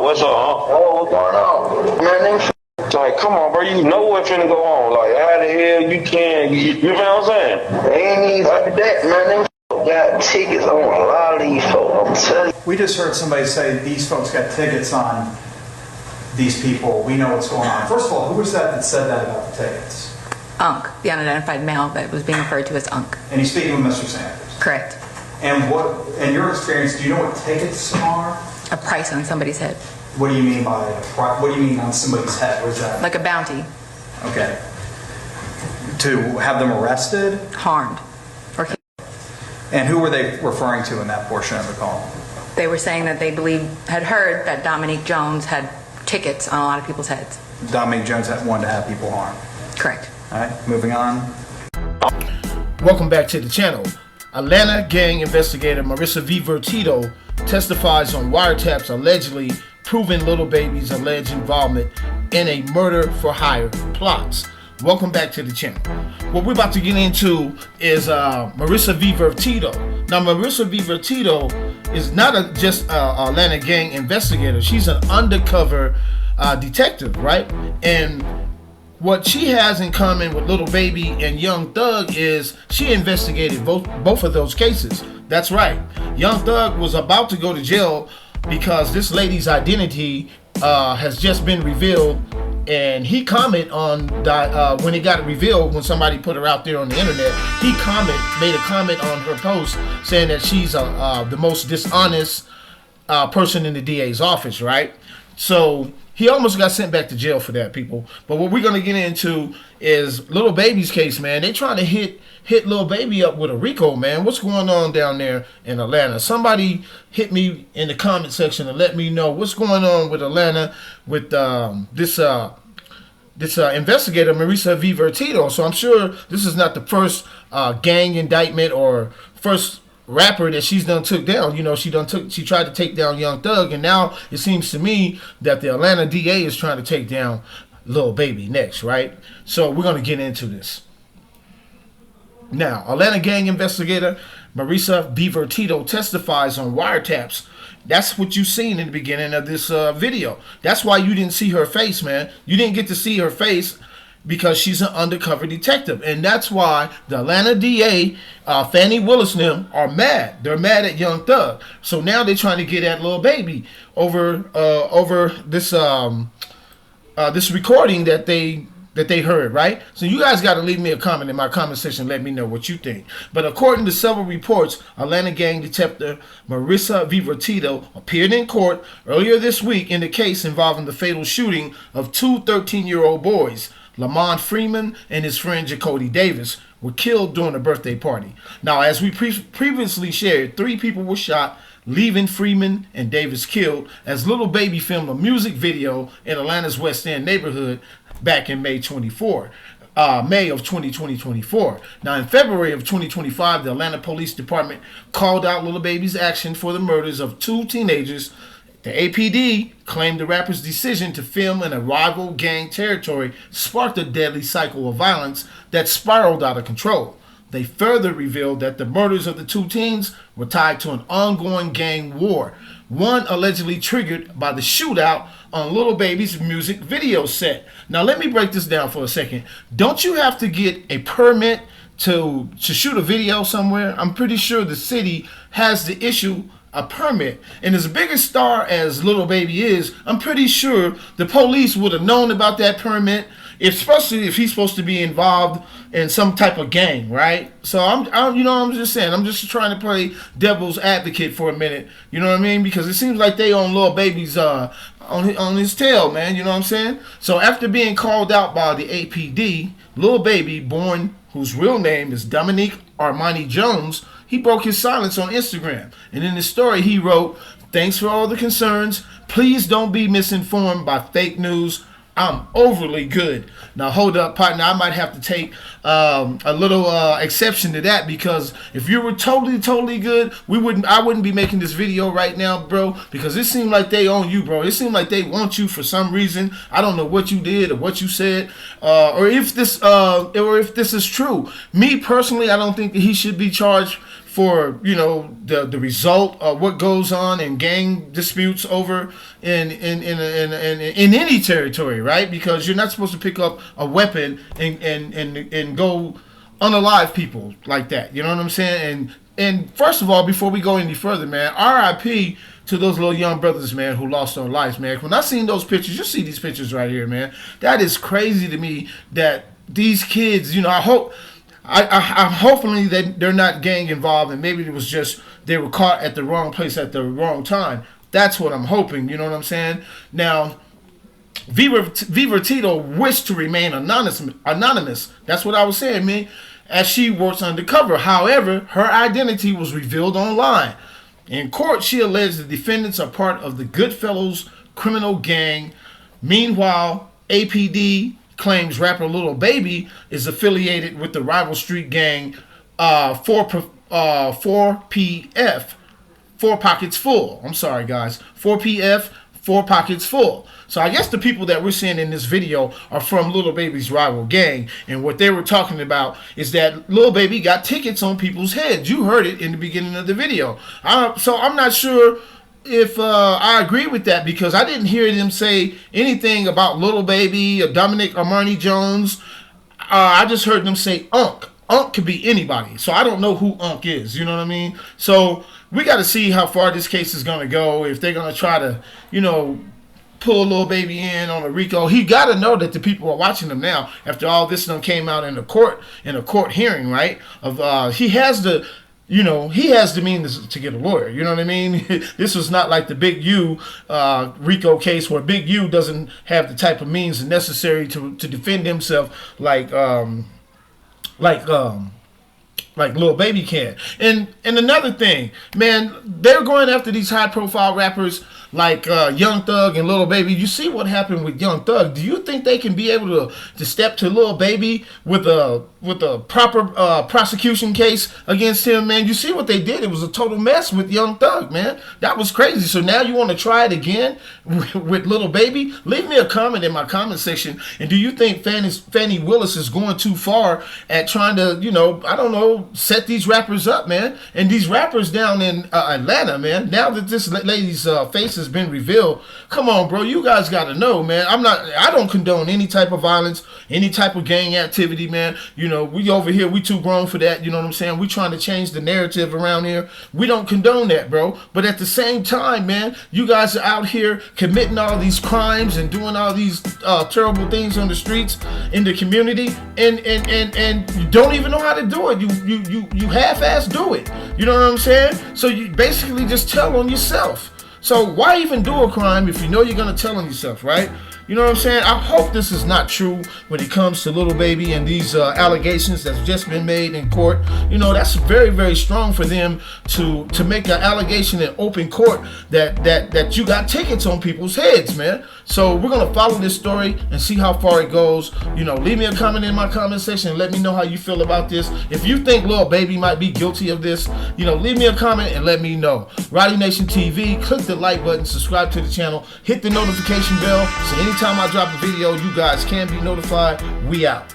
What's up, huh? Oh, what's going on? Man, them like, come on, bro. You know what's finna go on. Like, how the hell you can? You know what I'm saying? they ain't even like that, man. Them got tickets on a lot of these folks. I'm telling you. We just heard somebody say these folks got tickets on these people. We know what's going on. First of all, who was that said that about the tickets? Unc, the unidentified male that was being referred to as Unc. And he's speaking with Mr. Sanders. Correct. And what, in your experience, do you know what tickets are? A price on somebody's head. What do you mean by a price? What do you mean on somebody's head? What is that? Like a bounty. Okay. To have them arrested? Harmed. Or killed. And who were they referring to in that portion of the call? They were saying that they had heard that Dominique Jones had tickets on a lot of people's heads. Dominique Jones had wanted to have people harmed. Correct. All right, moving on. Welcome back to the channel. Atlanta gang investigator Marissa V. Vertito testifies on wiretaps allegedly proving Lil Baby's alleged involvement in a murder-for-hire plots. Welcome back to the channel. What we're about to get into is Marissa V. Vertito. Now, Marissa V. Vertito is not just an Atlanta gang investigator. She's an undercover detective, right? And what she has in common with Lil Baby and Young Thug is she investigated both of those cases. That's right. Young Thug was about to go to jail because this lady's identity has just been revealed, and he commented on when it got revealed, when somebody put her out there on the internet, he made a comment on her post saying that she's the most dishonest person in the DA's office, right? So he almost got sent back to jail for that, people. But what we're gonna get into is Lil Baby's case, man. They trying to hit Lil Baby up with a RICO, man. What's going on down there in Atlanta? Somebody hit me in the comment section and let me know what's going on with Atlanta with this investigator Marissa V. Vertito. So I'm sure this is not the first gang indictment or first rapper that she's done took down. You know, she tried to take down Young Thug, and now it seems to me that the Atlanta DA is trying to take down Lil Baby next, right? So we're gonna get into this. Now, Atlanta gang investigator Marissa V. Vertito testifies on wiretaps. That's what you seen in the beginning of this video. That's why you didn't see her face, man. You didn't get to see her face because she's an undercover detective. And that's why the Atlanta DA, Fannie Willis and them are mad. They're mad at Young Thug. So now they're trying to get at Lil Baby over this this recording that they heard, right? So you guys got to leave me a comment in my comment section. Let me know what you think. But according to several reports, Atlanta gang detective Marissa V. Vertito appeared in court earlier this week in the case involving the fatal shooting of two 13-year-old boys. Lamont Freeman and his friend Jacody Davis were killed during a birthday party. Now, as we previously shared, 3 people were shot, leaving Freeman and Davis killed as Lil Baby filmed a music video in Atlanta's West End neighborhood back in May of 2024. Now, in February of 2025, the Atlanta Police Department called out Lil Baby's action for the murders of 2 teenagers. The APD claimed the rapper's decision to film in a rival gang territory sparked a deadly cycle of violence that spiraled out of control. They further revealed that the murders of the 2 teens were tied to an ongoing gang war, one allegedly triggered by the shootout on Lil Baby's music video set. Now, let me break this down for a second. Don't you have to get a permit to shoot a video somewhere? I'm pretty sure the city has to issue a permit, and as big a star as Lil Baby is, I'm pretty sure the police would have known about that permit, especially if he's supposed to be involved in some type of gang, right? So I'm just saying, I'm just trying to play devil's advocate for a minute, you know what I mean? Because it seems like they on Lil Baby's on his tail, man, you know what I'm saying? So after being called out by the APD, Lil Baby, whose real name is Dominique Armani Jones, he broke his silence on Instagram. And in his story, he wrote, "Thanks for all the concerns. Please don't be misinformed by fake news. I'm overly good." Now, hold up, partner. I might have to take a little exception to that, because if you were totally good, I wouldn't be making this video right now, bro, because it seemed like they own you, bro. It seemed like they want you for some reason. I don't know what you did or what you said, or if this is true. Me personally, I don't think that he should be charged for the result of what goes on in gang disputes over in any territory, right? Because you're not supposed to pick up a weapon and go unalive people like that. You know what I'm saying? And first of all, before we go any further, man, R.I.P. to those little young brothers, man, who lost their lives, man. When I seen those pictures, you see these pictures right here, man. That is crazy to me that these kids, I'm hopefully that they're not gang involved, and maybe it was just they were caught at the wrong place at the wrong time. That's what I'm hoping. You know what I'm saying? Now, Viva Tito wished to remain anonymous. That's what I was saying, man. As she works undercover. However, her identity was revealed online. In court, she alleged the defendants are part of the Goodfellas criminal gang. Meanwhile, APD claims rapper Lil Baby is affiliated with the rival street gang 4PF, 4 Pockets Full. I'm sorry, guys. 4PF, 4 Pockets Full. So I guess the people that we're seeing in this video are from Lil Baby's rival gang. And what they were talking about is that Lil Baby got tickets on people's heads. You heard it in the beginning of the video. So I'm not sure if I agree with that, because I didn't hear them say anything about Lil Baby or Dominic Armani Jones. I just heard them say Unc. Unc could be anybody. So I don't know who Unc is. You know what I mean? So we got to see how far this case is going to go. If they're going to try to, pull Lil Baby in on a RICO. He got to know that the people are watching him now after all this done came out in a court hearing, right? He has the means to get a lawyer. You know what I mean? This was not like the Big U RICO case, where Big U doesn't have the type of means necessary to defend himself like Lil Baby can. And another thing, man, they're going after these high profile rappers like Young Thug and Lil Baby. You see what happened with Young Thug. Do you think they can be able to step to Lil Baby with a proper prosecution case against him, man? You see what they did. It was a total mess with Young Thug, man. That was crazy. So now you want to try it again with Lil Baby? Leave me a comment in my comment section. And do you think Fannie Willis is going too far at trying to, I don't know, set these rappers up, man? And these rappers down in Atlanta, man, now that this lady's face has been revealed, come on, bro, you guys got to know, man. I don't condone any type of violence, any type of gang activity, man. We over here, we too grown for that. You know what I'm saying? We trying to change the narrative around here. We don't condone that, bro. But at the same time, man, you guys are out here committing all these crimes and doing all these terrible things on the streets in the community, and you don't even know how to do it. You half-ass do it. You know what I'm saying? So you basically just tell on yourself. So why even do a crime if you know you're going to tell on yourself, right? You know what I'm saying? I hope this is not true when it comes to Lil Baby and these allegations that's just been made in court. That's very, very strong for them to make an allegation in open court that you got tickets on people's heads, man. So we're going to follow this story and see how far it goes. Leave me a comment in my comment section and let me know how you feel about this. If you think Lil Baby might be guilty of this, leave me a comment and let me know. Rowdy Nation TV, click the like button, subscribe to the channel, hit the notification bell, so anytime I drop a video, you guys can be notified. We out.